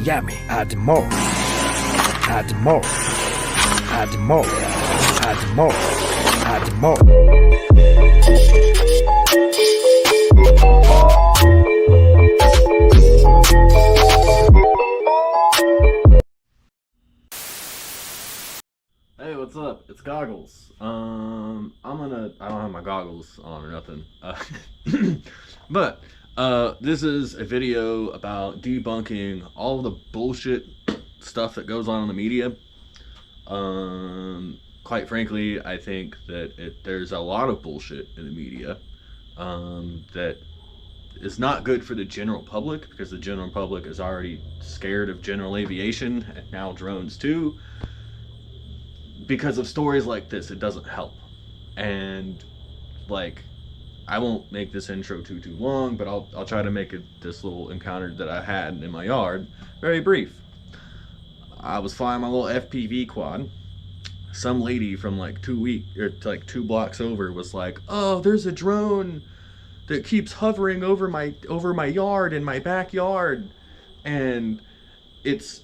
yummy. Add more. Add more. Add more. Add more. Add more. Hey, what's up? It's Goggles. I don't have my goggles on or nothing. But this is a video about debunking all the bullshit stuff that goes on in the media. Quite frankly, I think that there's a lot of bullshit in the media that is not good for the general public, because the general public is already scared of general aviation and now drones too. Because of stories like this, it doesn't help. And like, I won't make this intro too long, but I'll try to make this little encounter that I had in my yard very brief. I was flying my little FPV quad. Some lady from like 2 blocks over was like, "Oh, there's a drone that keeps hovering over my yard in my backyard, and it's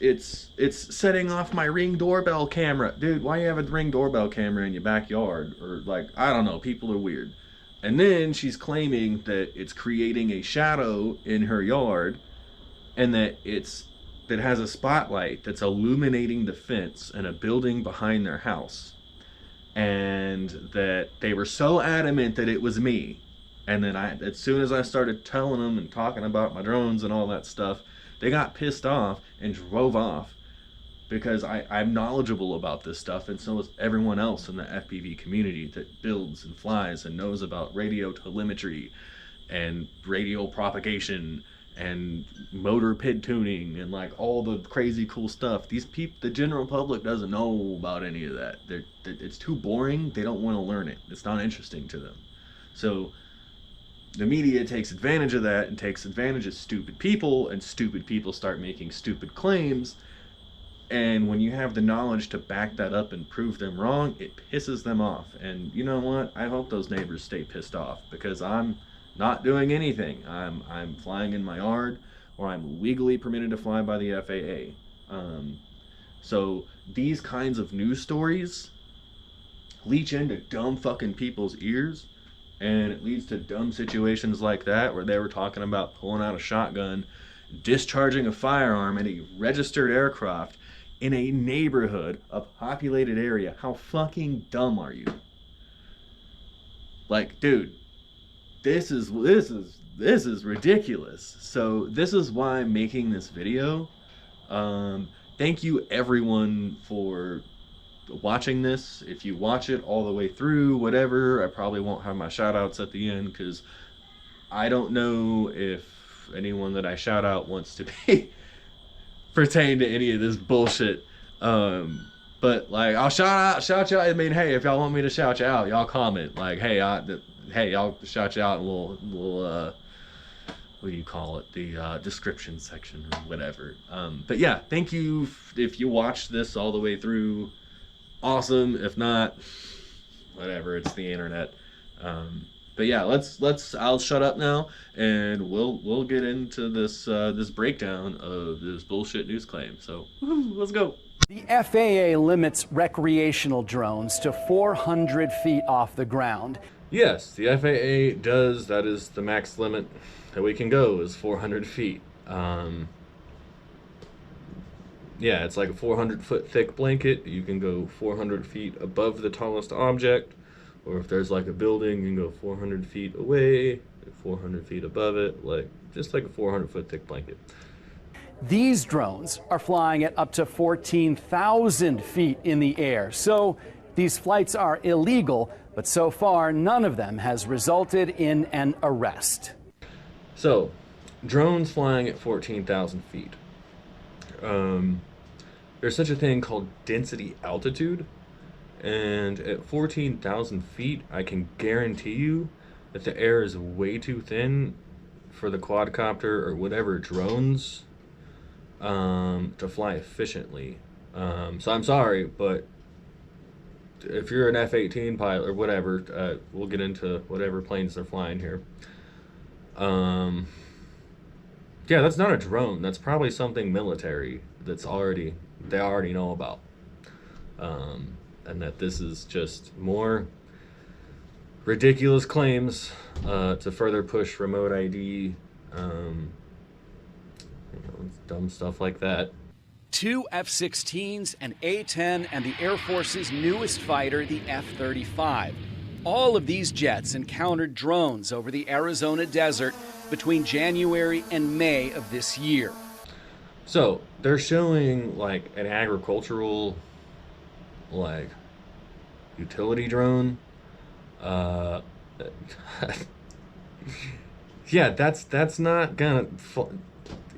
setting off my Ring doorbell camera." Dude, why you have a Ring doorbell camera in your backyard? Or like, I don't know, people are weird. And then she's claiming that it's creating a shadow in her yard, and that it has a spotlight that's illuminating the fence and a building behind their house, and that they were so adamant that it was me. And then as soon as I started telling them and talking about my drones and all that stuff, they got pissed off and drove off, because I'm knowledgeable about this stuff, and so is everyone else in the FPV community that builds and flies and knows about radio telemetry and radio propagation and motor PID tuning and like all the crazy cool stuff. The general public doesn't know about any of that. It's too boring. They don't want to learn it. It's not interesting to them. So the media takes advantage of that and takes advantage of stupid people, and stupid people start making stupid claims. And when you have the knowledge to back that up and prove them wrong, it pisses them off. And you know what? I hope those neighbors stay pissed off, because I'm not doing anything. I'm flying in my yard, or I'm legally permitted to fly by the FAA. So these kinds of news stories leach into dumb fucking people's ears, and it leads to dumb situations like that, where they were talking about pulling out a shotgun, discharging a firearm at a registered aircraft in a neighborhood, a populated area. How fucking dumb are you? Like, dude, this is ridiculous. So this is why I'm making this video. Thank you everyone for watching this. If you watch it all the way through, whatever, I probably won't have my shout outs at the end, because I don't know if anyone that I shout out wants to be pertain to any of this bullshit. But like, I'll shout you out. I mean, hey, if y'all want me to shout you out, y'all comment like, hey, I'll shout you out in a little what do you call it, the description section or whatever. But yeah, thank you if you watched this all the way through. Awesome. If not, whatever, it's the internet. But yeah, I'll shut up now, and we'll get into this this breakdown of this bullshit news claim. So let's go. The FAA limits recreational drones to 400 feet off the ground. Yes, the FAA does. That is the max limit that we can go, is 400 feet. Yeah, it's like a 400-foot thick blanket. You can go 400 feet above the tallest object, or if there's like a building, you can go 400 feet away, 400 feet above it, like just like a 400-foot thick blanket. These drones are flying at up to 14,000 feet in the air. So these flights are illegal, but so far none of them has resulted in an arrest. So, drones flying at 14,000 feet. There's such a thing called density altitude, and at 14,000 feet, I can guarantee you that the air is way too thin for the quadcopter or whatever drones to fly efficiently. So I'm sorry, but if you're an F-18 pilot or whatever, we'll get into whatever planes they're flying here. Yeah, that's not a drone. That's probably something military they already know about. And that this is just more ridiculous claims to further push remote ID, dumb stuff like that. Two F-16s, an A-10, and the Air Force's newest fighter, the F-35. All of these jets encountered drones over the Arizona desert between January and May of this year. So they're showing like an agricultural, like, utility drone. Uh, yeah, that's not gonna.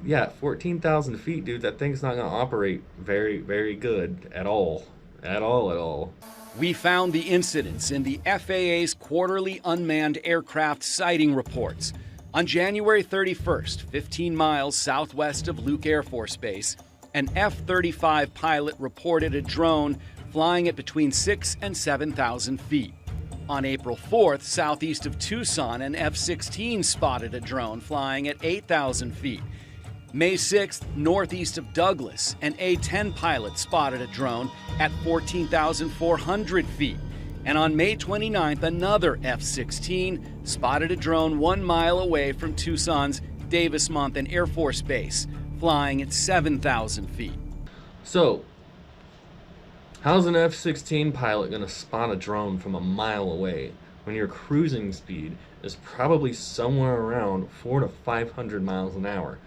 Yeah, 14,000 feet, dude. That thing's not gonna operate very, very good at all, at all. We found the incidents in the FAA's quarterly unmanned aircraft sighting reports. On January 31st, 15 miles southwest of Luke Air Force Base, an F-35 pilot reported a drone flying at between 6,000 and 7,000 feet. On April 4th, southeast of Tucson, an F-16 spotted a drone flying at 8,000 feet. May 6th, northeast of Douglas, an A-10 pilot spotted a drone at 14,400 feet. And on May 29th, another F-16 spotted a drone 1 mile away from Tucson's Davis-Monthan Air Force Base, flying at 7,000 feet. So, how's an F-16 pilot gonna spot a drone from a mile away when your cruising speed is probably somewhere around 400 to 500 miles an hour?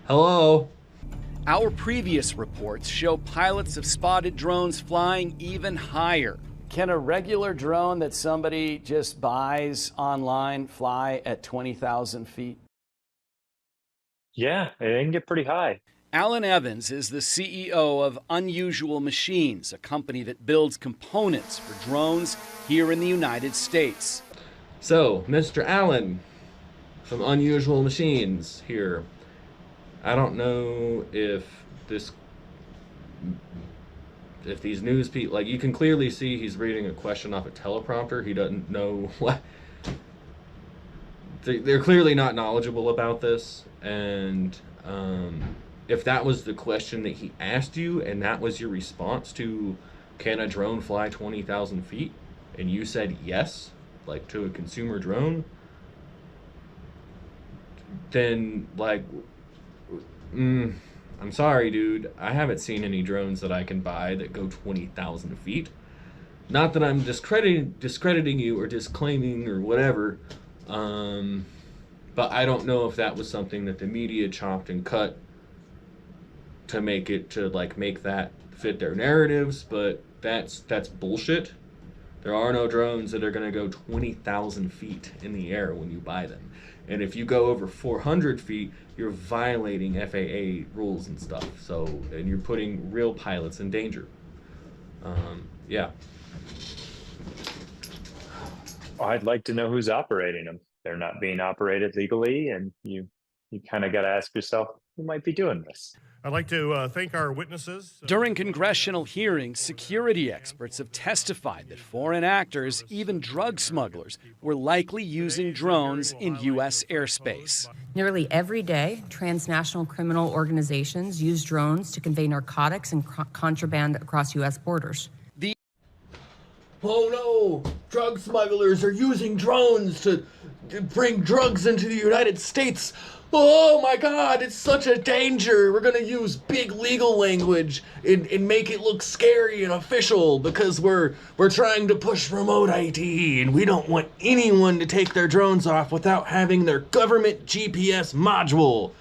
Hello? Our previous reports show pilots have spotted drones flying even higher. Can a regular drone that somebody just buys online fly at 20,000 feet? Yeah, it can get pretty high. Alan Evans is the CEO of Unusual Machines, a company that builds components for drones here in the United States. So, Mr. Allen from Unusual Machines here. I don't know if these news people, like, you can clearly see he's reading a question off a teleprompter. He doesn't know what. They're clearly not knowledgeable about this, and if that was the question that he asked you and that was your response to, can a drone fly 20,000 feet, and you said yes, like to a consumer drone, then, like, I'm sorry, dude. I haven't seen any drones that I can buy that go 20,000 feet. Not that I'm discrediting you or disclaiming or whatever, but I don't know if that was something that the media chopped and cut to make that fit their narratives, but that's bullshit. There are no drones that are going to go 20,000 feet in the air when you buy them. And if you go over 400 feet, you're violating FAA rules and stuff. So, and you're putting real pilots in danger. Yeah. I'd like to know who's operating them. They're not being operated legally, and you kind of got to ask yourself, who might be doing this? I'd like to thank our witnesses. During congressional hearings, security experts have testified that foreign actors, even drug smugglers, were likely using drones in U.S. airspace. Nearly every day, transnational criminal organizations use drones to convey narcotics and contraband across U.S. borders. Oh no! Drug smugglers are using drones to bring drugs into the United States. Oh my God, it's such a danger. We're gonna use big legal language and make it look scary and official because we're trying to push remote ID and we don't want anyone to take their drones off without having their government GPS module.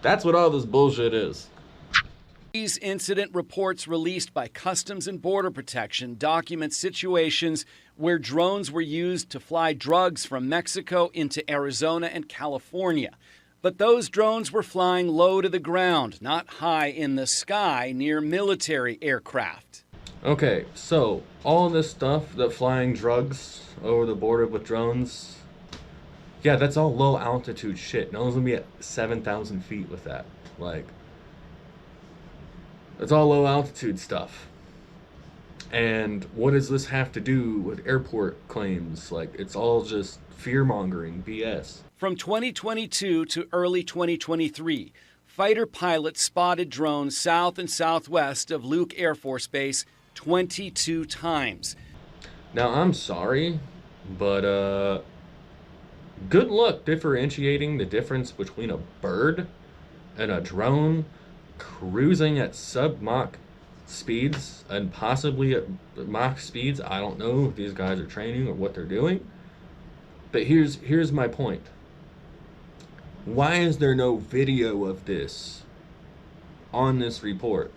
That's what all this bullshit is. These incident reports released by Customs and Border Protection document situations where drones were used to fly drugs from Mexico into Arizona and California. But those drones were flying low to the ground, not high in the sky near military aircraft. Okay, so all this stuff, the flying drugs over the border with drones, yeah, that's all low altitude shit. No one's gonna be at 7,000 feet with that. Like, it's all low altitude stuff. And what does this have to do with airport claims? Like, it's all just fear-mongering BS. From 2022 to early 2023, fighter pilots spotted drones south and southwest of Luke Air Force Base 22 times. Now, I'm sorry, but good luck differentiating the difference between a bird and a drone cruising at sub-Mach speeds and possibly at Mach speeds. I don't know if these guys are training or what they're doing. But here's my point. Why is there no video of this on this report?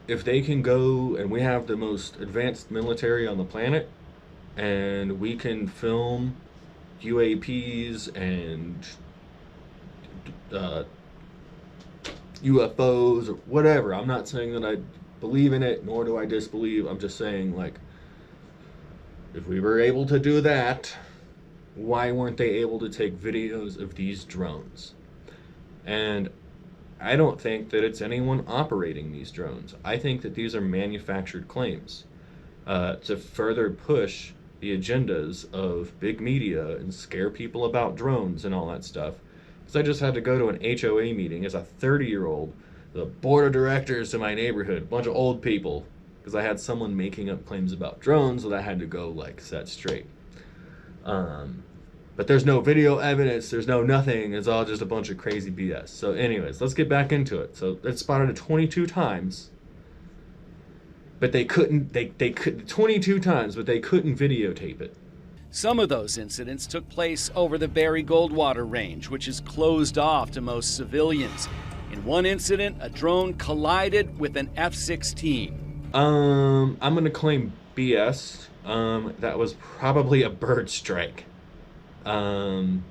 If they can go, and we have the most advanced military on the planet, and we can film UAPs and UFOs or whatever. I'm not saying that I believe in it, nor do I disbelieve. I'm just saying, like, if we were able to do that, why weren't they able to take videos of these drones? And I don't think that it's anyone operating these drones. I think that these are manufactured claims to further push the agendas of big media and scare people about drones and all that stuff. Because I just had to go to an HOA meeting as a 30-year-old, the board of directors in my neighborhood, a bunch of old people, because I had someone making up claims about drones that I had to go, like, set straight. But there's no video evidence, there's no nothing, it's all just a bunch of crazy BS. So anyways, let's get back into it. So it spotted it 22 times, but they couldn't 22 times, but they couldn't videotape it. Some of those incidents took place over the Barry Goldwater Range, which is closed off to most civilians. In one incident, a drone collided with an F-16. I'm gonna claim BS. That was probably a bird strike. And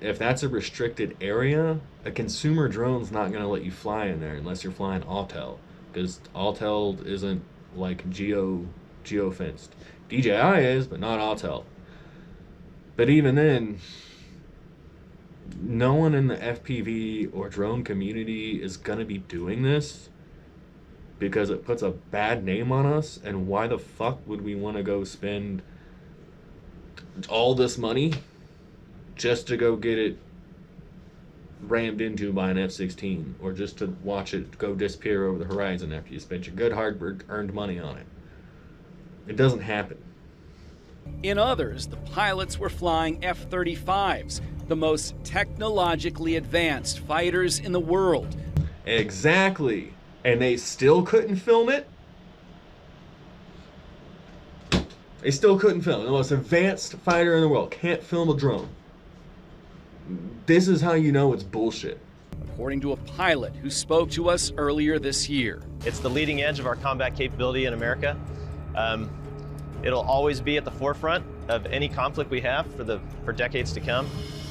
if that's a restricted area, a consumer drone's not going to let you fly in there unless you're flying Autel, because Autel isn't like geo-fenced. DJI is, but not Autel. But even then, no one in the FPV or drone community is going to be doing this because it puts a bad name on us. And why the fuck would we want to go spend all this money just to go get it rammed into by an F-16, or just to watch it go disappear over the horizon after you spent your good hard-earned money on it? It doesn't happen. In others, the pilots were flying F-35s, the most technologically advanced fighters in the world. Exactly. And they still couldn't film it? They still couldn't film. The most advanced fighter in the world can't film a drone. This is how you know it's bullshit. According to a pilot who spoke to us earlier this year. It's the leading edge of our combat capability in America. It'll always be at the forefront of any conflict we have for decades to come.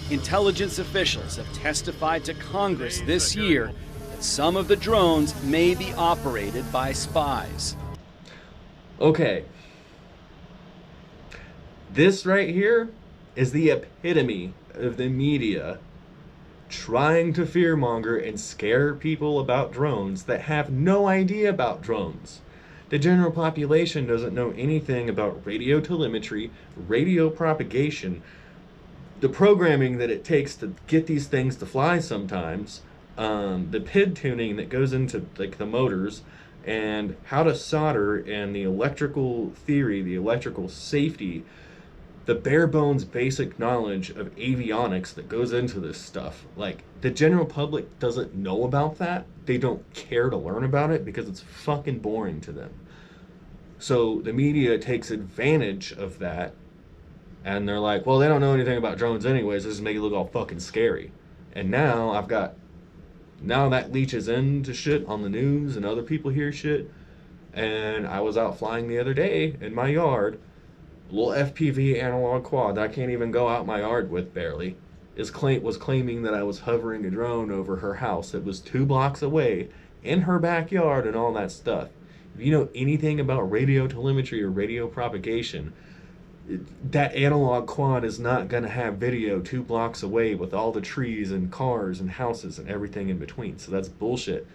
Intelligence officials have testified to Congress this year that some of the drones may be operated by spies. Okay. This right here is the epitome of the media trying to fearmonger and scare people about drones that have no idea about drones. The general population doesn't know anything about radio telemetry, radio propagation, the programming that it takes to get these things to fly sometimes, the PID tuning that goes into like the motors, and how to solder, and the electrical theory, the electrical safety, the bare bones basic knowledge of avionics that goes into this stuff. Like, the general public doesn't know about that. They don't care to learn about it because it's fucking boring to them. So the media takes advantage of that, and they're like, well, they don't know anything about drones anyways, this is making it look all fucking scary. And now now that leaches into shit on the news and other people hear shit. And I was out flying the other day in my yard, little FPV analog quad that I can't even go out my yard with barely, was claiming that I was hovering a drone over her house that was 2 blocks away in her backyard and all that stuff. If you know anything about radio telemetry or radio propagation, that analog quad is not going to have video 2 blocks away with all the trees and cars and houses and everything in between. So that's bullshit.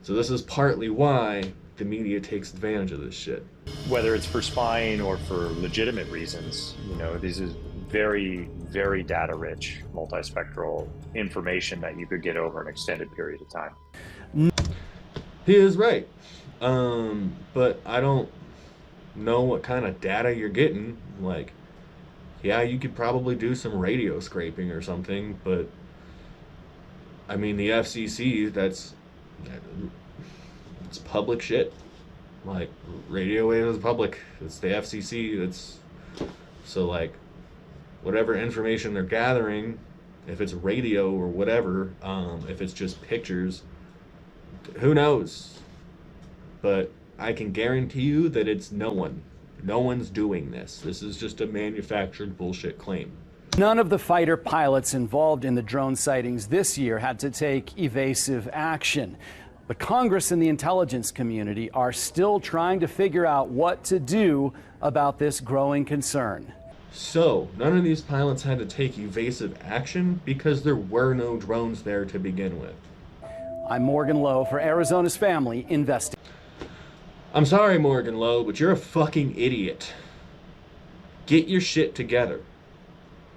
So this is partly why the media takes advantage of this shit. Whether it's for spying or for legitimate reasons, you know, this is very, very data rich, multispectral information that you could get over an extended period of time. He is right. But I don't know what kind of data you're getting. Like, yeah, you could probably do some radio scraping or something, but I mean, the FCC, it's public shit. Like, radio wave is public. It's the FCC. So like, whatever information they're gathering, if it's radio or whatever, if it's just pictures, who knows? But I can guarantee you that it's no one. No one's doing this. This is just a manufactured bullshit claim. None of the fighter pilots involved in the drone sightings this year had to take evasive action. But Congress and the intelligence community are still trying to figure out what to do about this growing concern. So, none of these pilots had to take evasive action because there were no drones there to begin with. I'm Morgan Lowe for Arizona's Family Investing. I'm sorry, Morgan Lowe, but you're a fucking idiot. Get your shit together.